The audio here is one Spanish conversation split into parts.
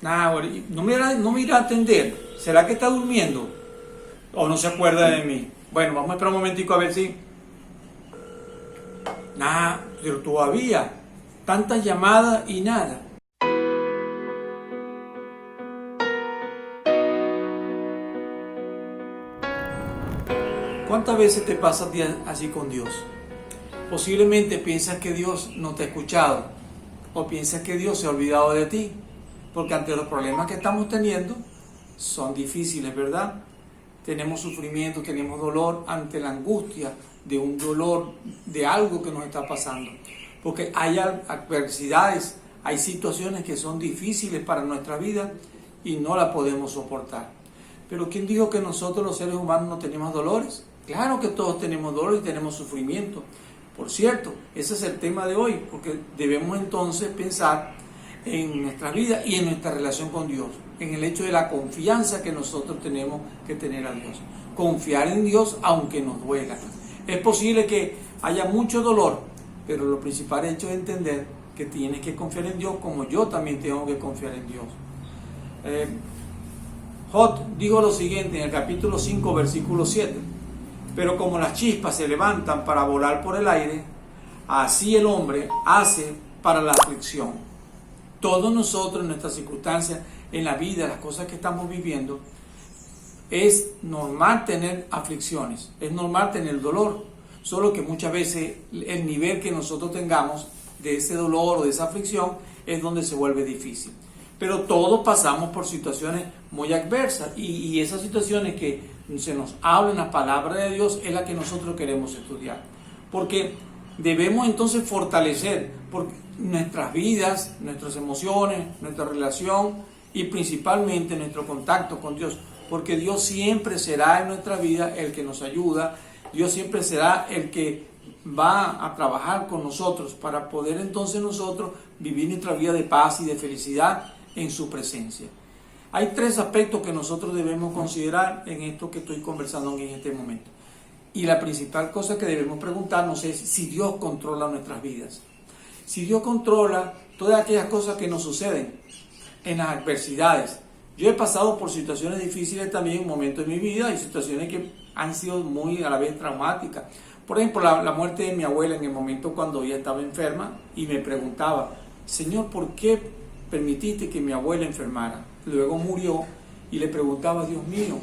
Nah, no me irá a atender. ¿Será que está durmiendo? ¿O no se acuerda de mí? Bueno, vamos a esperar un momentico a ver si... Nah, pero todavía. Tantas llamadas y nada. ¿Cuántas veces te pasas así con Dios? Posiblemente piensas que Dios no te ha escuchado o piensas que Dios se ha olvidado de ti, porque ante los problemas que estamos teniendo son difíciles, ¿verdad? Tenemos sufrimiento, tenemos dolor ante la angustia de un dolor, de algo que nos está pasando, porque hay adversidades, hay situaciones que son difíciles para nuestra vida y no la podemos soportar. Pero ¿quién dijo que nosotros los seres humanos no tenemos dolores? Claro que todos tenemos dolor y tenemos sufrimiento. Por cierto, ese es el tema de hoy, porque debemos entonces pensar en nuestra vida y en nuestra relación con Dios, en el hecho de la confianza que nosotros tenemos que tener a Dios. Confiar en Dios aunque nos duela. Es posible que haya mucho dolor, pero lo principal es hecho de entender que tienes que confiar en Dios como yo también tengo que confiar en Dios. Job dijo lo siguiente en el capítulo 5, versículo 7. Pero como las chispas se levantan para volar por el aire, así el hombre hace para la aflicción. Todos nosotros, en nuestras circunstancias, en la vida, las cosas que estamos viviendo, es normal tener aflicciones, es normal tener dolor, solo que muchas veces el nivel que nosotros tengamos de ese dolor o de esa aflicción es donde se vuelve difícil. Pero todos pasamos por situaciones muy adversas y esas situaciones que se nos habla en la palabra de Dios es la que nosotros queremos estudiar. Porque debemos entonces fortalecer nuestras vidas, nuestras emociones, nuestra relación y principalmente nuestro contacto con Dios. Porque Dios siempre será en nuestra vida el que nos ayuda, Dios siempre será el que va a trabajar con nosotros para poder entonces nosotros vivir nuestra vida de paz y de felicidad en su presencia. Hay tres aspectos que nosotros debemos considerar en esto que estoy conversando en este momento. Y la principal cosa que debemos preguntarnos es si Dios controla nuestras vidas. Si Dios controla todas aquellas cosas que nos suceden en las adversidades. Yo he pasado por situaciones difíciles también en momentos de mi vida y situaciones que han sido muy a la vez traumáticas. Por ejemplo, la muerte de mi abuela en el momento cuando ella estaba enferma y me preguntaba, Señor, ¿por qué permitiste que mi abuela enfermara? Luego murió y le preguntaba, Dios mío,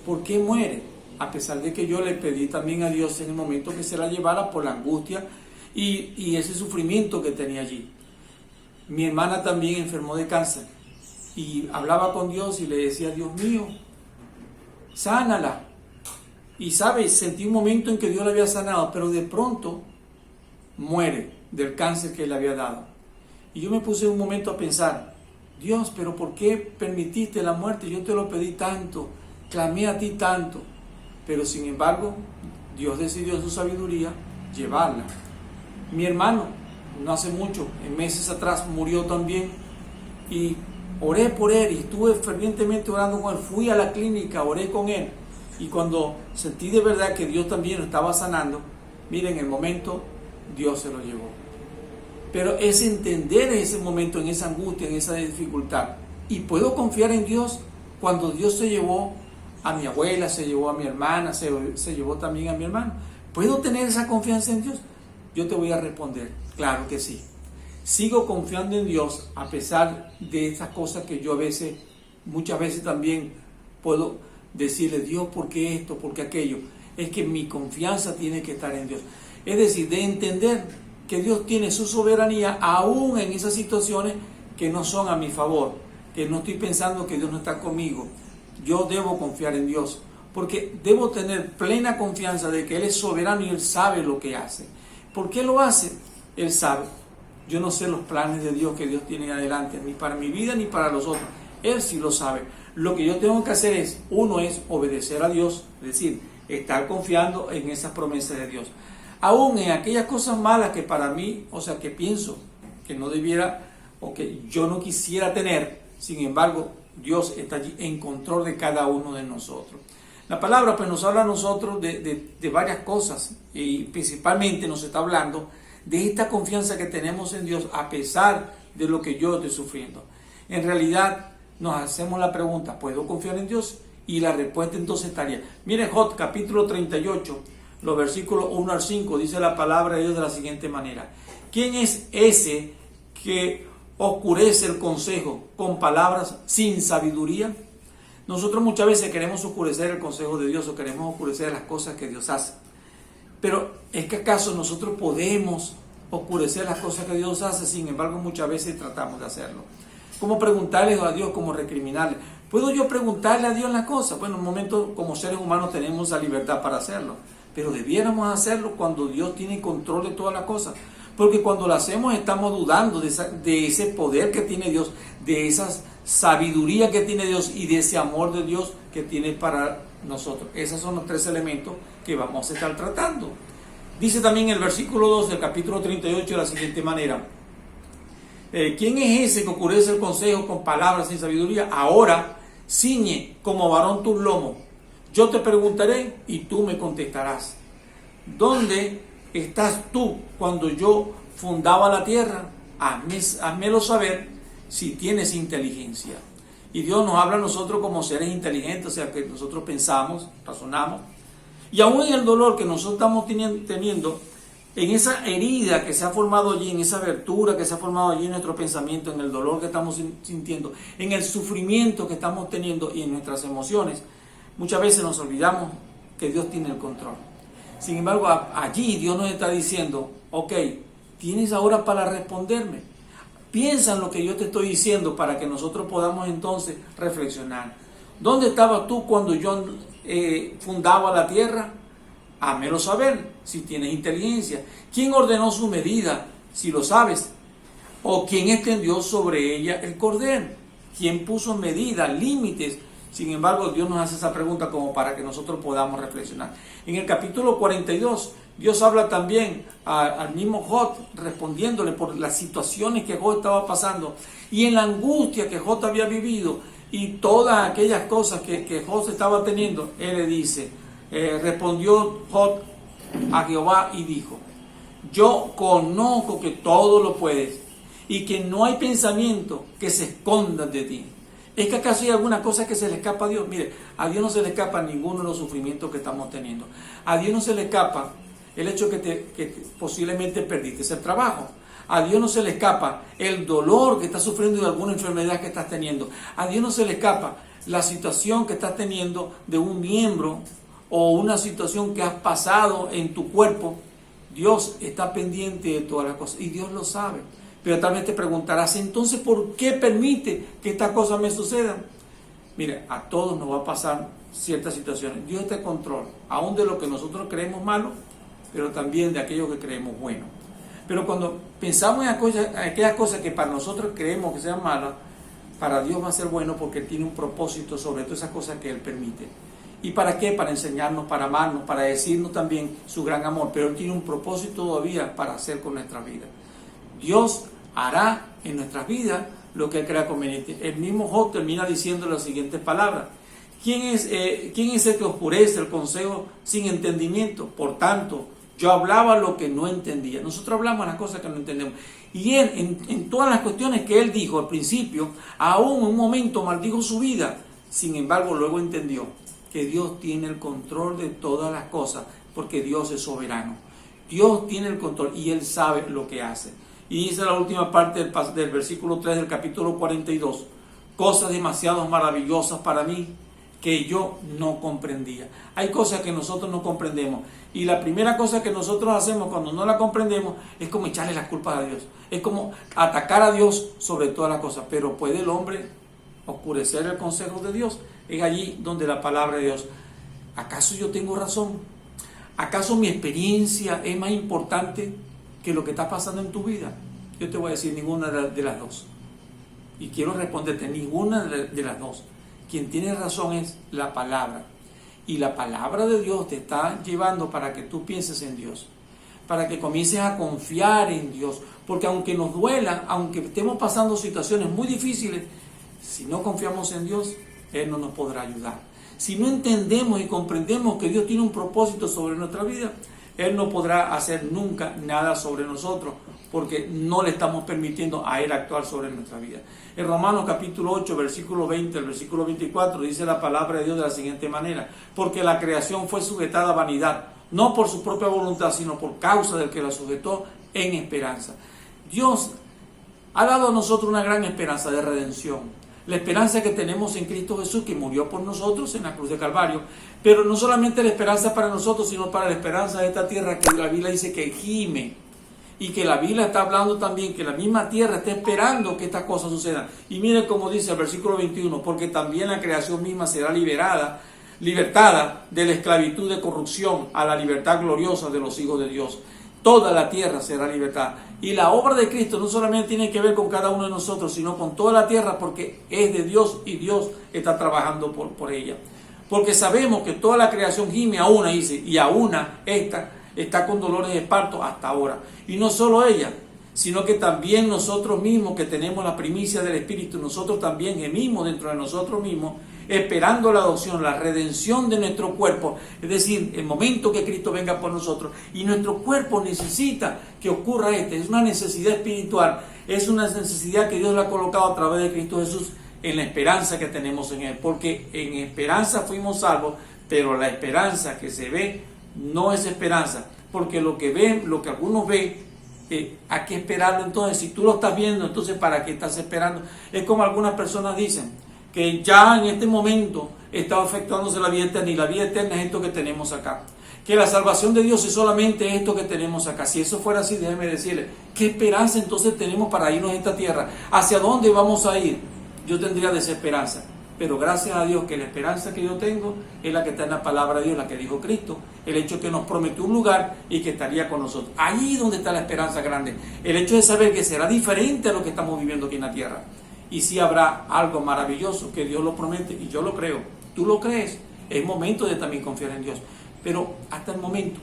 ¿por qué muere? A pesar de que yo le pedí también a Dios en el momento que se la llevara por la angustia y ese sufrimiento que tenía allí. Mi hermana también enfermó de cáncer y hablaba con Dios y le decía, Dios mío, sánala. Y sabes, sentí un momento en que Dios la había sanado, pero de pronto muere del cáncer que le había dado. Y yo me puse un momento a pensar, Dios, pero ¿por qué permitiste la muerte? Yo te lo pedí tanto, clamé a ti tanto, pero sin embargo, Dios decidió en su sabiduría llevarla. Mi hermano, no hace mucho, en meses atrás, murió también y oré por él y estuve fervientemente orando con él. Fui a la clínica, oré con él y cuando sentí de verdad que Dios también lo estaba sanando, miren, en el momento Dios se lo llevó. Pero es entender en ese momento, en esa angustia, en esa dificultad. Y puedo confiar en Dios cuando Dios se llevó a mi abuela, se llevó a mi hermana, se llevó también a mi hermano. ¿Puedo tener esa confianza en Dios? Yo te voy a responder, claro que sí. Sigo confiando en Dios a pesar de esas cosas que yo muchas veces también puedo decirle, Dios, ¿por qué esto? ¿Por qué aquello? Es que mi confianza tiene que estar en Dios. Es decir, de entender que Dios tiene su soberanía aún en esas situaciones que no son a mi favor, que no estoy pensando que Dios no está conmigo. Yo debo confiar en Dios, porque debo tener plena confianza de que Él es soberano y Él sabe lo que hace. ¿Por qué lo hace? Él sabe. Yo no sé los planes de Dios que Dios tiene adelante, ni para mi vida ni para los otros. Él sí lo sabe. Lo que yo tengo que hacer es obedecer a Dios, es decir, estar confiando en esas promesas de Dios. Aún en aquellas cosas malas que para mí, que pienso que no debiera o que yo no quisiera tener, sin embargo, Dios está allí en control de cada uno de nosotros. La palabra pues nos habla a nosotros de varias cosas y principalmente nos está hablando de esta confianza que tenemos en Dios a pesar de lo que yo estoy sufriendo. En realidad nos hacemos la pregunta, ¿puedo confiar en Dios? Y la respuesta entonces estaría, mire Job capítulo 38, los versículos 1 al 5, dice la palabra de Dios de la siguiente manera. ¿Quién es ese que oscurece el consejo con palabras sin sabiduría? Nosotros muchas veces queremos oscurecer el consejo de Dios o queremos oscurecer las cosas que Dios hace. Pero ¿es que acaso nosotros podemos oscurecer las cosas que Dios hace? Sin embargo, muchas veces tratamos de hacerlo. ¿Cómo preguntarle a Dios? ¿Cómo recriminarle? ¿Puedo yo preguntarle a Dios las cosas? Bueno, en un momento como seres humanos tenemos la libertad para hacerlo. Pero debiéramos hacerlo cuando Dios tiene control de todas las cosas. Porque cuando lo hacemos estamos dudando de ese poder que tiene Dios, de esa sabiduría que tiene Dios y de ese amor de Dios que tiene para nosotros. Esos son los tres elementos que vamos a estar tratando. Dice también el versículo 2 del capítulo 38 de la siguiente manera. ¿Quién es ese que oscurece el consejo con palabras sin sabiduría? Ahora ciñe como varón tus lomos. Yo te preguntaré y tú me contestarás. ¿Dónde estás tú cuando yo fundaba la tierra? Házmelo saber si tienes inteligencia. Y Dios nos habla a nosotros como seres inteligentes, o sea que nosotros pensamos, razonamos. Y aún en el dolor que nosotros estamos teniendo, en esa herida que se ha formado allí, en esa abertura que se ha formado allí en nuestro pensamiento, en el dolor que estamos sintiendo, en el sufrimiento que estamos teniendo y en nuestras emociones, muchas veces nos olvidamos que Dios tiene el control. Sin embargo, allí Dios nos está diciendo, ok, tienes ahora para responderme. Piensa en lo que yo te estoy diciendo para que nosotros podamos entonces reflexionar. ¿Dónde estabas tú cuando yo fundaba la tierra? Házmelo saber si tienes inteligencia. ¿Quién ordenó su medida? Si lo sabes. ¿O quién extendió sobre ella el cordel? ¿Quién puso medidas, límites? Sin embargo, Dios nos hace esa pregunta como para que nosotros podamos reflexionar. En el capítulo 42, Dios habla también al mismo Job, respondiéndole por las situaciones que Job estaba pasando y en la angustia que Job había vivido y todas aquellas cosas que Job estaba teniendo. Él le dice, respondió Job a Jehová y dijo, yo conozco que todo lo puedes y que no hay pensamiento que se esconda de ti. ¿Es que acaso hay alguna cosa que se le escapa a Dios? Mire, a Dios no se le escapa ninguno de los sufrimientos que estamos teniendo. A Dios no se le escapa el hecho que posiblemente perdiste el trabajo. A Dios no se le escapa el dolor que estás sufriendo de alguna enfermedad que estás teniendo. A Dios no se le escapa la situación que estás teniendo de un miembro o una situación que has pasado en tu cuerpo. Dios está pendiente de todas las cosas y Dios lo sabe. Pero tal vez te preguntarás, entonces, ¿por qué permite que estas cosas me sucedan? Mire, a todos nos va a pasar ciertas situaciones. Dios está en control, aún de lo que nosotros creemos malo, pero también de aquello que creemos bueno. Pero cuando pensamos en aquellas cosas que para nosotros creemos que sean malas, para Dios va a ser bueno porque Él tiene un propósito sobre todas esas cosas que Él permite. ¿Y para qué? Para enseñarnos, para amarnos, para decirnos también su gran amor. Pero Él tiene un propósito todavía para hacer con nuestra vida. Dios hará en nuestras vidas lo que Él crea conveniente. El mismo Job termina diciendo las siguientes palabras. ¿Quién es el que oscurece el consejo sin entendimiento? Por tanto, yo hablaba lo que no entendía. Nosotros hablamos las cosas que no entendemos. Y Él, en todas las cuestiones que Él dijo al principio, aún en un momento maldijo su vida. Sin embargo, luego entendió que Dios tiene el control de todas las cosas, porque Dios es soberano. Dios tiene el control y Él sabe lo que hace. Y dice la última parte del versículo 3 del capítulo 42, cosas demasiado maravillosas para mí que yo no comprendía. Hay cosas que nosotros no comprendemos. Y la primera cosa que nosotros hacemos cuando no la comprendemos es como echarle las culpas a Dios. Es como atacar a Dios sobre todas las cosas. Pero ¿puede el hombre oscurecer el consejo de Dios? Es allí donde la palabra de Dios. ¿Acaso yo tengo razón? ¿Acaso mi experiencia es más importante que lo que está pasando en tu vida? Yo te voy a decir ninguna de las dos. Y quiero responderte, ninguna de las dos. Quien tiene razón es la palabra. Y la palabra de Dios te está llevando para que tú pienses en Dios. Para que comiences a confiar en Dios. Porque aunque nos duela, aunque estemos pasando situaciones muy difíciles, si no confiamos en Dios, Él no nos podrá ayudar. Si no entendemos y comprendemos que Dios tiene un propósito sobre nuestra vida, Él no podrá hacer nunca nada sobre nosotros porque no le estamos permitiendo a Él actuar sobre nuestra vida. En Romanos capítulo 8, versículo 20, el versículo 24, dice la palabra de Dios de la siguiente manera: porque la creación fue sujetada a vanidad, no por su propia voluntad, sino por causa del que la sujetó en esperanza. Dios ha dado a nosotros una gran esperanza de redención. La esperanza que tenemos en Cristo Jesús, que murió por nosotros en la cruz de Calvario. Pero no solamente la esperanza para nosotros, sino para la esperanza de esta tierra, que la Biblia dice que gime. Y que la Biblia está hablando también que la misma tierra está esperando que estas cosas sucedan. Y miren cómo dice el versículo 21, porque también la creación misma será libertada de la esclavitud de corrupción a la libertad gloriosa de los hijos de Dios. Toda la tierra será libertada. Y la obra de Cristo no solamente tiene que ver con cada uno de nosotros, sino con toda la tierra, porque es de Dios y Dios está trabajando por ella. Porque sabemos que toda la creación gime a una, dice, y a una esta está con dolores de parto hasta ahora. Y no solo ella, sino que también nosotros mismos, que tenemos la primicia del Espíritu, nosotros también gemimos dentro de nosotros mismos, esperando la adopción, la redención de nuestro cuerpo, es decir, el momento que Cristo venga por nosotros. Y nuestro cuerpo necesita que ocurra es una necesidad espiritual, es una necesidad que Dios le ha colocado a través de Cristo Jesús, en la esperanza que tenemos en Él, porque en esperanza fuimos salvos, pero la esperanza que se ve no es esperanza, porque lo que algunos ven, hay que esperarlo. Entonces, si tú lo estás viendo, entonces ¿para qué estás esperando? Es como algunas personas dicen, que ya en este momento está afectándose la vida eterna, y la vida eterna es esto que tenemos acá. Que la salvación de Dios es solamente esto que tenemos acá. Si eso fuera así, déjeme decirle, ¿qué esperanza entonces tenemos para irnos a esta tierra? ¿Hacia dónde vamos a ir? Yo tendría desesperanza. Pero gracias a Dios que la esperanza que yo tengo es la que está en la palabra de Dios, la que dijo Cristo. El hecho que nos prometió un lugar y que estaría con nosotros. Ahí es donde está la esperanza grande. El hecho de saber que será diferente a lo que estamos viviendo aquí en la tierra. Y sí habrá algo maravilloso que Dios lo promete, y yo lo creo. ¿Tú lo crees? Es momento de también confiar en Dios. Pero hasta el momento,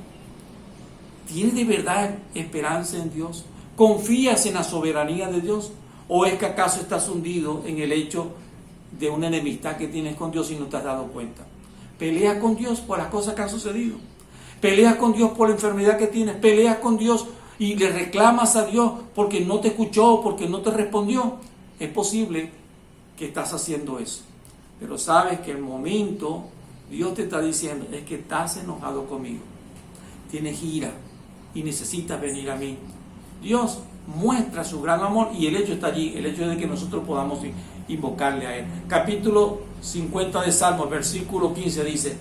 ¿tienes de verdad esperanza en Dios? ¿Confías en la soberanía de Dios? ¿O es que acaso estás hundido en el hecho de una enemistad que tienes con Dios y no te has dado cuenta? Peleas con Dios por las cosas que han sucedido. Peleas con Dios por la enfermedad que tienes. Peleas con Dios y le reclamas a Dios porque no te escuchó, porque no te respondió. Es posible que estás haciendo eso, pero sabes que el momento Dios te está diciendo es que estás enojado conmigo, tienes ira y necesitas venir a mí. Dios muestra su gran amor y el hecho está allí, el hecho de que nosotros podamos invocarle a Él. Capítulo 50 de Salmos, versículo 15 dice: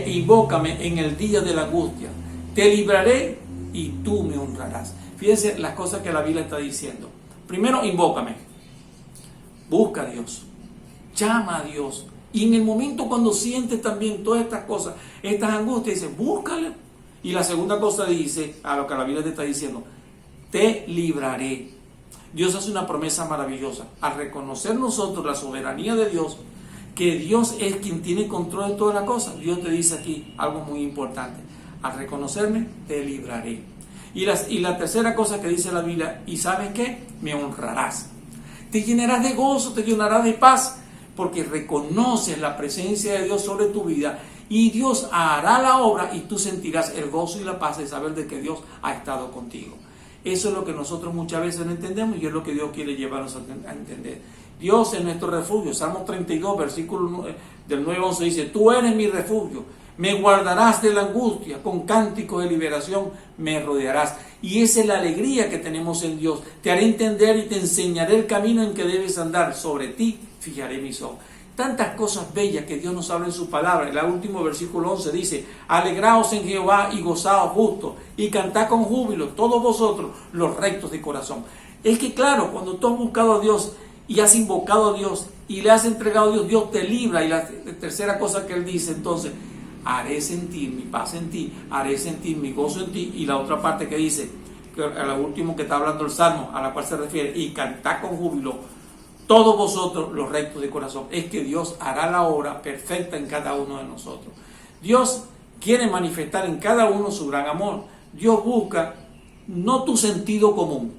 invócame en el día de la angustia, te libraré y tú me honrarás. Fíjense las cosas que la Biblia está diciendo. Primero, invócame. Busca a Dios, llama a Dios, y en el momento cuando sientes también todas estas cosas, estas angustias, dice, búscale. Y la segunda cosa dice, a lo que la Biblia te está diciendo, te libraré. Dios hace una promesa maravillosa, al reconocer nosotros la soberanía de Dios, que Dios es quien tiene control de todas las cosas. Dios te dice aquí algo muy importante, al reconocerme, te libraré. Y la tercera cosa que dice la Biblia, ¿y sabes qué? Me honrarás. Te llenarás de gozo, te llenarás de paz, porque reconoces la presencia de Dios sobre tu vida, y Dios hará la obra y tú sentirás el gozo y la paz de saber de que Dios ha estado contigo. Eso es lo que nosotros muchas veces no entendemos y es lo que Dios quiere llevarnos a entender. Dios es nuestro refugio. Salmo 32, versículo del 9 al 11 dice: tú eres mi refugio, me guardarás de la angustia, con cánticos de liberación me rodearás. Y esa es la alegría que tenemos en Dios. Te haré entender y te enseñaré el camino en que debes andar. Sobre ti fijaré mis ojos. Tantas cosas bellas que Dios nos habla en su palabra. El último versículo 11 dice: alegraos en Jehová y gozaos justo, y cantad con júbilo todos vosotros los rectos de corazón. Es que claro, cuando tú has buscado a Dios y has invocado a Dios y le has entregado a Dios, Dios te libra. Y la tercera cosa que Él dice entonces: haré sentir mi paz en ti, haré sentir mi gozo en ti. Y la otra parte que dice, a lo último que está hablando el Salmo, a la cual se refiere, y cantad con júbilo todos vosotros los rectos de corazón. Es que Dios hará la obra perfecta en cada uno de nosotros. Dios quiere manifestar en cada uno su gran amor. Dios busca no tu sentido común,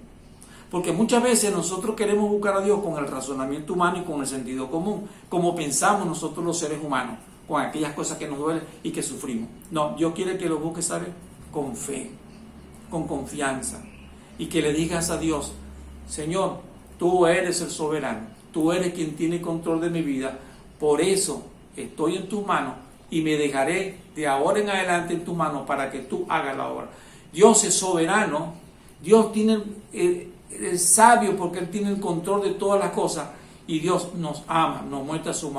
porque muchas veces nosotros queremos buscar a Dios con el razonamiento humano y con el sentido común, como pensamos nosotros los seres humanos, con aquellas cosas que nos duelen y que sufrimos. No, Dios quiere que lo busques, ¿sabes? con fe, con confianza, y que le digas a Dios: Señor, tú eres el soberano, tú eres quien tiene control de mi vida, por eso estoy en tus manos y me dejaré de ahora en adelante en tus manos para que tú hagas la obra. Dios es soberano, Dios es sabio porque Él tiene el control de todas las cosas, y Dios nos ama, nos muestra su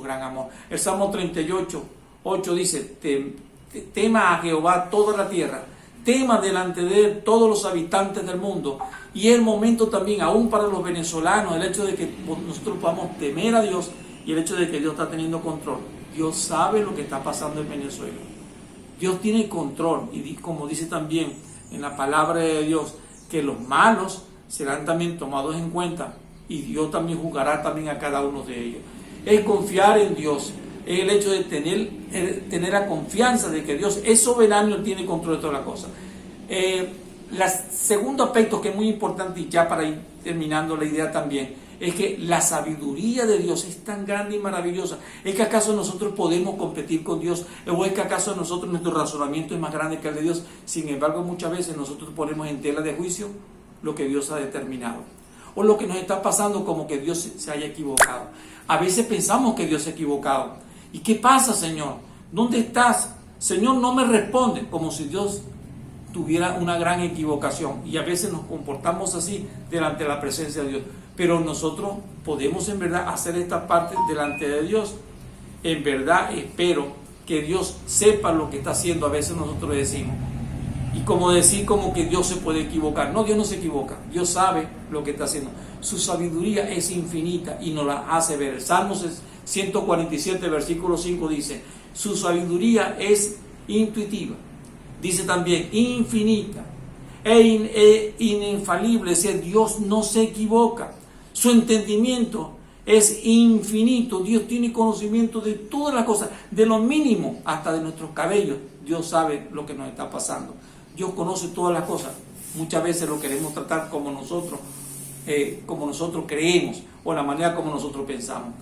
gran amor. El Salmo 38:8 dice: tema a Jehová toda la tierra, tema delante de Él todos los habitantes del mundo. Y es el momento también, aún para los venezolanos, el hecho de que nosotros podamos temer a Dios y el hecho de que Dios está teniendo control. Dios sabe lo que está pasando en Venezuela. Dios tiene control, y como dice también en la palabra de Dios, que los malos serán también tomados en cuenta, y Dios también juzgará también a cada uno de ellos. Es confiar en Dios, es el hecho de tener la confianza de que Dios es soberano y tiene control de todas las cosas. El segundo aspecto que es muy importante, y ya para ir terminando la idea también, es que la sabiduría de Dios es tan grande y maravillosa. ¿Es que acaso nosotros podemos competir con Dios? ¿O es que acaso nosotros, nuestro razonamiento es más grande que el de Dios? Sin embargo, muchas veces nosotros ponemos en tela de juicio lo que Dios ha determinado, o lo que nos está pasando como que Dios se haya equivocado. A veces pensamos que Dios se ha equivocado. ¿Y qué pasa, Señor? ¿Dónde estás? Señor, no me responde, como si Dios tuviera una gran equivocación. Y a veces nos comportamos así delante de la presencia de Dios. Pero nosotros podemos en verdad hacer esta parte delante de Dios. En verdad espero que Dios sepa lo que está haciendo. A veces nosotros le decimos, y como decir como que Dios se puede equivocar. No, Dios no se equivoca. Dios sabe lo que está haciendo. Su sabiduría es infinita y nos la hace ver. El Salmo 147, versículo 5 dice: su sabiduría es intuitiva. Dice también infinita e infalible. Es decir, Dios no se equivoca. Su entendimiento es infinito. Dios tiene conocimiento de todas las cosas, de lo mínimo hasta de nuestros cabellos. Dios sabe lo que nos está pasando. Dios conoce todas las cosas. Muchas veces lo queremos tratar como nosotros creemos, o la manera como nosotros pensamos.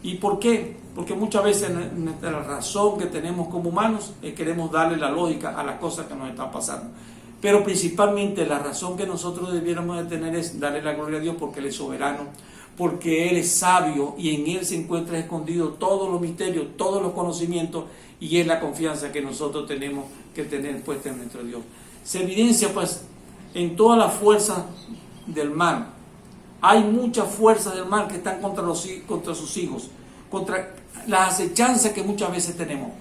¿Y por qué? Porque muchas veces nuestra razón que tenemos como humanos queremos darle la lógica a las cosas que nos están pasando. Pero principalmente la razón que nosotros debiéramos de tener es darle la gloria a Dios, porque Él es soberano, porque Él es sabio y en Él se encuentra escondido todos los misterios, todos los conocimientos, y es la confianza que nosotros tenemos que tener puesta en nuestro Dios. Se evidencia pues en todas las fuerzas del mal. Hay muchas fuerzas del mal que están contra sus hijos, contra las acechanzas que muchas veces tenemos.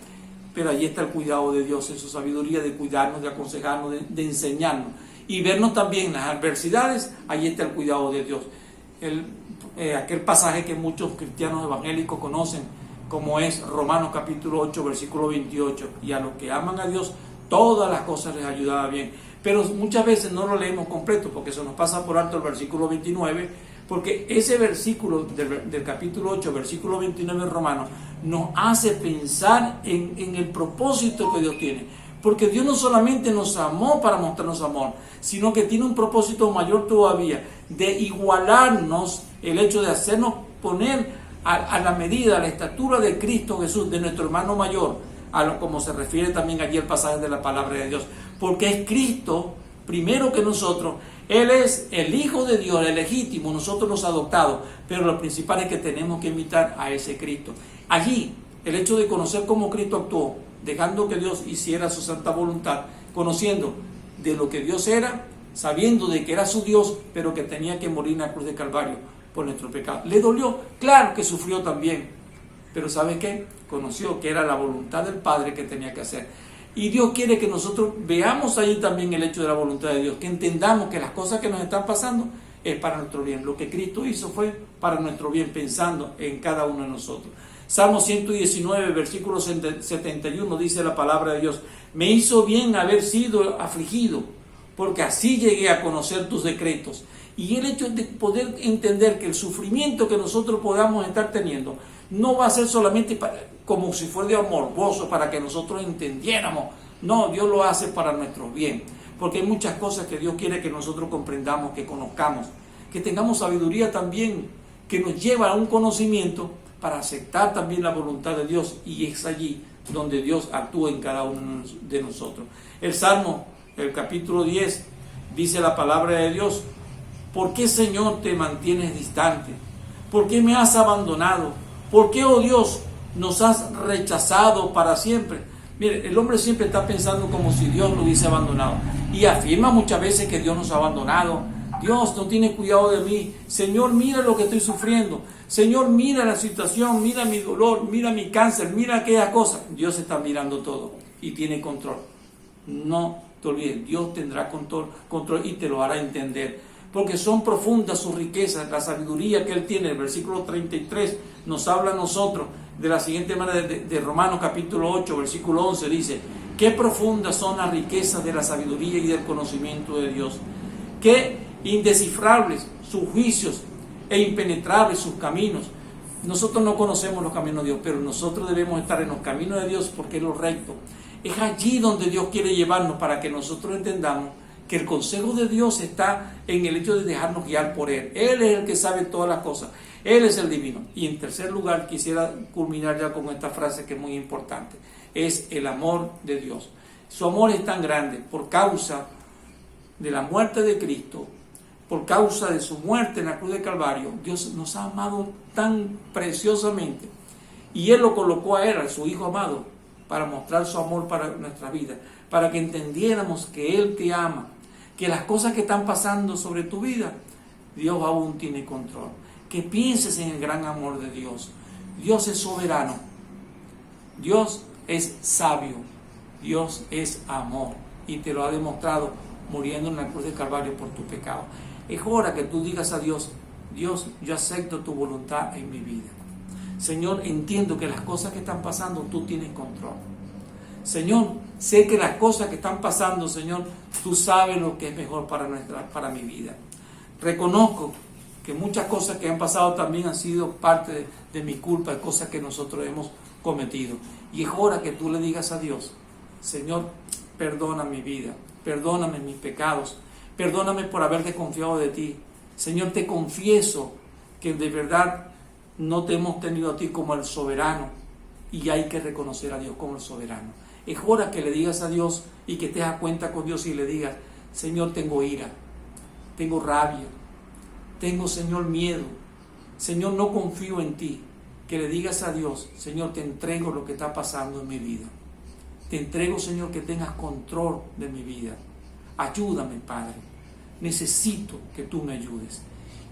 Pero allí está el cuidado de Dios en su sabiduría, de cuidarnos, de aconsejarnos, de enseñarnos y vernos también en las adversidades. Allí está el cuidado de Dios. Aquel pasaje que muchos cristianos evangélicos conocen, como es Romanos capítulo 8, versículo 28. Y a los que aman a Dios, todas las cosas les ayudará bien. Pero muchas veces no lo leemos completo, porque se nos pasa por alto el versículo 29, porque ese versículo del capítulo 8, versículo 29 de Romanos, nos hace pensar en el propósito que Dios tiene. Porque Dios no solamente nos amó para mostrarnos amor, sino que tiene un propósito mayor todavía, de igualarnos, el hecho de hacernos poner a la medida, a la estatura de Cristo Jesús, de nuestro hermano mayor, como se refiere también allí el pasaje de la palabra de Dios. Porque es Cristo primero que nosotros. Él es el Hijo de Dios, el legítimo, nosotros los adoptados, pero lo principal es que tenemos que imitar a ese Cristo. Allí, el hecho de conocer cómo Cristo actuó, dejando que Dios hiciera su santa voluntad, conociendo de lo que Dios era, sabiendo de que era su Dios, pero que tenía que morir en la cruz de Calvario por nuestro pecado. ¿Le dolió? Claro que sufrió también, pero ¿sabe qué? Conoció que era la voluntad del Padre que tenía que hacer. Y Dios quiere que nosotros veamos ahí también el hecho de la voluntad de Dios, que entendamos que las cosas que nos están pasando es para nuestro bien. Lo que Cristo hizo fue para nuestro bien, pensando en cada uno de nosotros. Salmo 119, versículo 71, dice la palabra de Dios: me hizo bien haber sido afligido, porque así llegué a conocer tus decretos. Y el hecho de poder entender que el sufrimiento que nosotros podamos estar teniendo no va a ser solamente como si fuera morboso para que nosotros entendiéramos. No, Dios lo hace para nuestro bien, porque hay muchas cosas que Dios quiere que nosotros comprendamos, que conozcamos, que tengamos sabiduría también, que nos lleva a un conocimiento para aceptar también la voluntad de Dios, y es allí donde Dios actúa en cada uno de nosotros. El Salmo, el capítulo 10, dice la palabra de Dios: ¿por qué, Señor, te mantienes distante? ¿Por qué me has abandonado? ¿Por qué, oh Dios, nos has rechazado para siempre? Mire, el hombre siempre está pensando como si Dios lo hubiese abandonado. Y afirma muchas veces que Dios nos ha abandonado. Dios no tiene cuidado de mí. Señor, mira lo que estoy sufriendo. Señor, mira la situación, mira mi dolor, mira mi cáncer, mira aquella cosa. Dios está mirando todo y tiene control. No te olvides, Dios tendrá control y te lo hará entender. Porque son profundas sus riquezas, la sabiduría que Él tiene. El versículo 33 nos habla a nosotros de la siguiente manera, de Romanos capítulo 8, versículo 11, dice: qué profundas son las riquezas de la sabiduría y del conocimiento de Dios. Qué indescifrables sus juicios e impenetrables sus caminos. Nosotros no conocemos los caminos de Dios, pero nosotros debemos estar en los caminos de Dios porque es lo recto. Es allí donde Dios quiere llevarnos, para que nosotros entendamos que el consejo de Dios está en el hecho de dejarnos guiar por Él. Él es el que sabe todas las cosas. Él es el divino. Y en tercer lugar, quisiera culminar ya con esta frase que es muy importante. Es el amor de Dios. Su amor es tan grande por causa de la muerte de Cristo, por causa de su muerte en la cruz de Calvario. Dios nos ha amado tan preciosamente. Y Él lo colocó a Él, a su Hijo amado, para mostrar su amor para nuestra vida, para que entendiéramos que Él te ama, que las cosas que están pasando sobre tu vida, Dios aún tiene control. Que pienses en el gran amor de Dios. Dios es soberano, Dios es sabio, Dios es amor, y te lo ha demostrado muriendo en la cruz de Calvario por tu pecado. Es hora que tú digas a Dios: Dios, yo acepto tu voluntad en mi vida. Señor, entiendo que las cosas que están pasando, tú tienes control. Señor, sé que las cosas que están pasando, Señor, tú sabes lo que es mejor para mi vida. Reconozco que muchas cosas que han pasado también han sido parte de mi culpa, de cosas que nosotros hemos cometido. Y es hora que tú le digas a Dios: Señor, perdona mi vida, perdóname mis pecados, perdóname por haber desconfiado de ti. Señor, te confieso que de verdad no te hemos tenido a ti como el soberano, y hay que reconocer a Dios como el soberano. Es hora que le digas a Dios y que te das cuenta con Dios y le digas: Señor, tengo ira, tengo rabia, tengo, Señor, miedo. Señor, no confío en ti. Que le digas a Dios: Señor, te entrego lo que está pasando en mi vida. Te entrego, Señor, que tengas control de mi vida. Ayúdame, Padre. Necesito que tú me ayudes.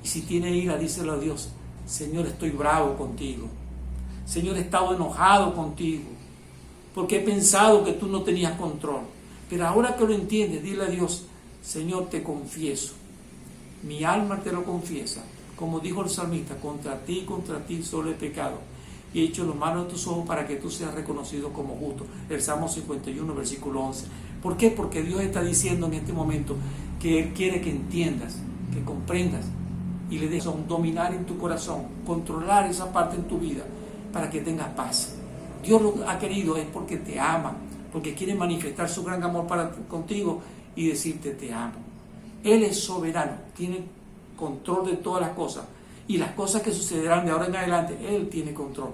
Y si tiene ira, díselo a Dios: Señor, estoy bravo contigo. Señor, he estado enojado contigo, porque he pensado que tú no tenías control. Pero ahora que lo entiendes, dile a Dios: Señor, te confieso. Mi alma te lo confiesa. Como dijo el salmista: contra ti solo he pecado, y he hecho lo malo de tus ojos para que tú seas reconocido como justo. El Salmo 51, versículo 11. ¿Por qué? Porque Dios está diciendo en este momento que Él quiere que entiendas, que comprendas, y le dejes dominar en tu corazón, controlar esa parte en tu vida, para que tengas paz. Dios lo ha querido es porque te ama, porque quiere manifestar su gran amor contigo y decirte: te amo. Él es soberano, tiene control de todas las cosas, y las cosas que sucederán de ahora en adelante, Él tiene control.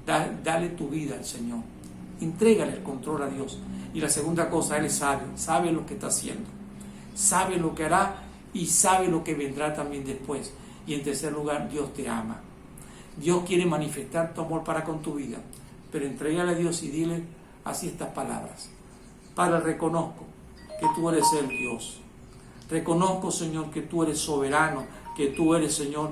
Dale tu vida al Señor, entrégale el control a Dios. Y la segunda cosa, Él es sabio, sabe lo que está haciendo, sabe lo que hará y sabe lo que vendrá también después. Y en tercer lugar, Dios te ama. Dios quiere manifestar tu amor para con tu vida, pero entrégale a Dios y dile así estas palabras: Padre, reconozco que tú eres el Dios. Reconozco, Señor, que tú eres soberano, que tú eres, Señor,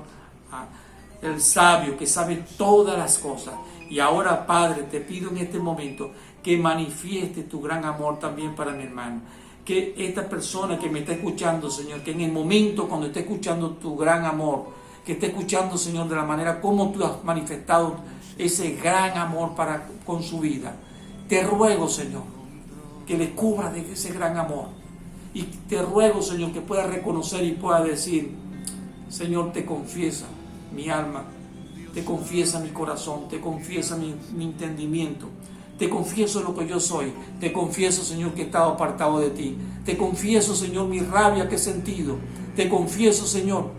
el sabio, que sabe todas las cosas. Y ahora, Padre, te pido en este momento que manifieste tu gran amor también para mi hermano. Que esta persona que me está escuchando, Señor, que en el momento cuando esté escuchando tu gran amor, que esté escuchando, Señor, de la manera como tú has manifestado ese gran amor con su vida, te ruego, Señor, que le cubra de ese gran amor. Y te ruego, Señor, que pueda reconocer y pueda decir: Señor, te confiesa mi alma, te confiesa mi corazón, te confiesa mi entendimiento, te confieso lo que yo soy, te confieso, Señor, que he estado apartado de ti, te confieso, Señor, mi rabia que he sentido, te confieso, Señor,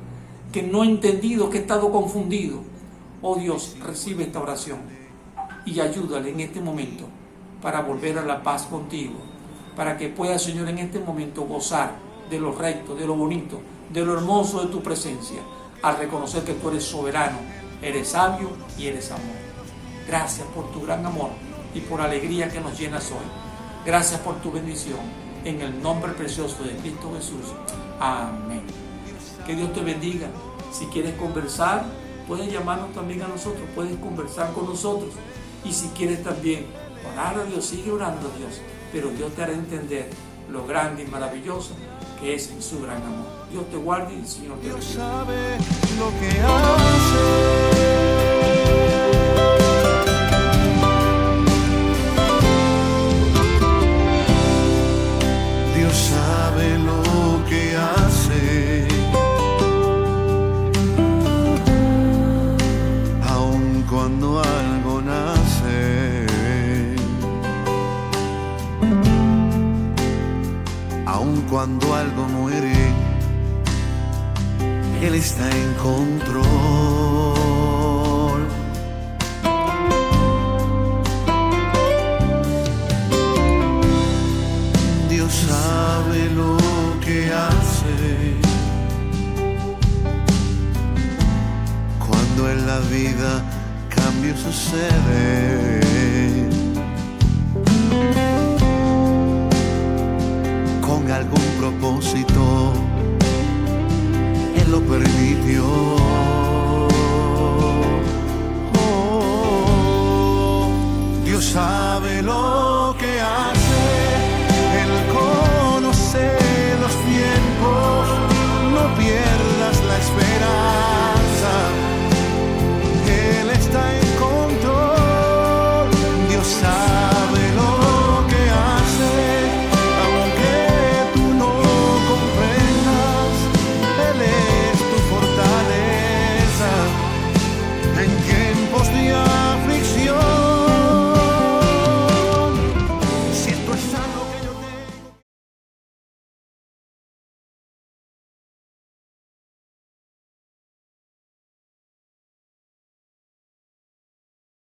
que no he entendido, que he estado confundido. Oh Dios, recibe esta oración y ayúdale en este momento para volver a la paz contigo, para que puedas, Señor, en este momento gozar de lo recto, de lo bonito, de lo hermoso de tu presencia, al reconocer que tú eres soberano, eres sabio y eres amor. Gracias por tu gran amor y por la alegría que nos llenas hoy. Gracias por tu bendición, en el nombre precioso de Cristo Jesús. Amén. Que Dios te bendiga. Si quieres conversar, puedes llamarnos también a nosotros, puedes conversar con nosotros. Y si quieres también orar a Dios, sigue orando a Dios, pero Dios te hará entender lo grande y maravilloso que es su gran amor. Dios te guarde y el Señor te bendiga. Dios sabe lo que hace. Dios sabe lo que hace. Aun cuando algo nace, aun cuando algo muere, Él está en control. Dios sabe lo que hace cuando en la vida cambio sucede. Con algún propósito Él lo permitió.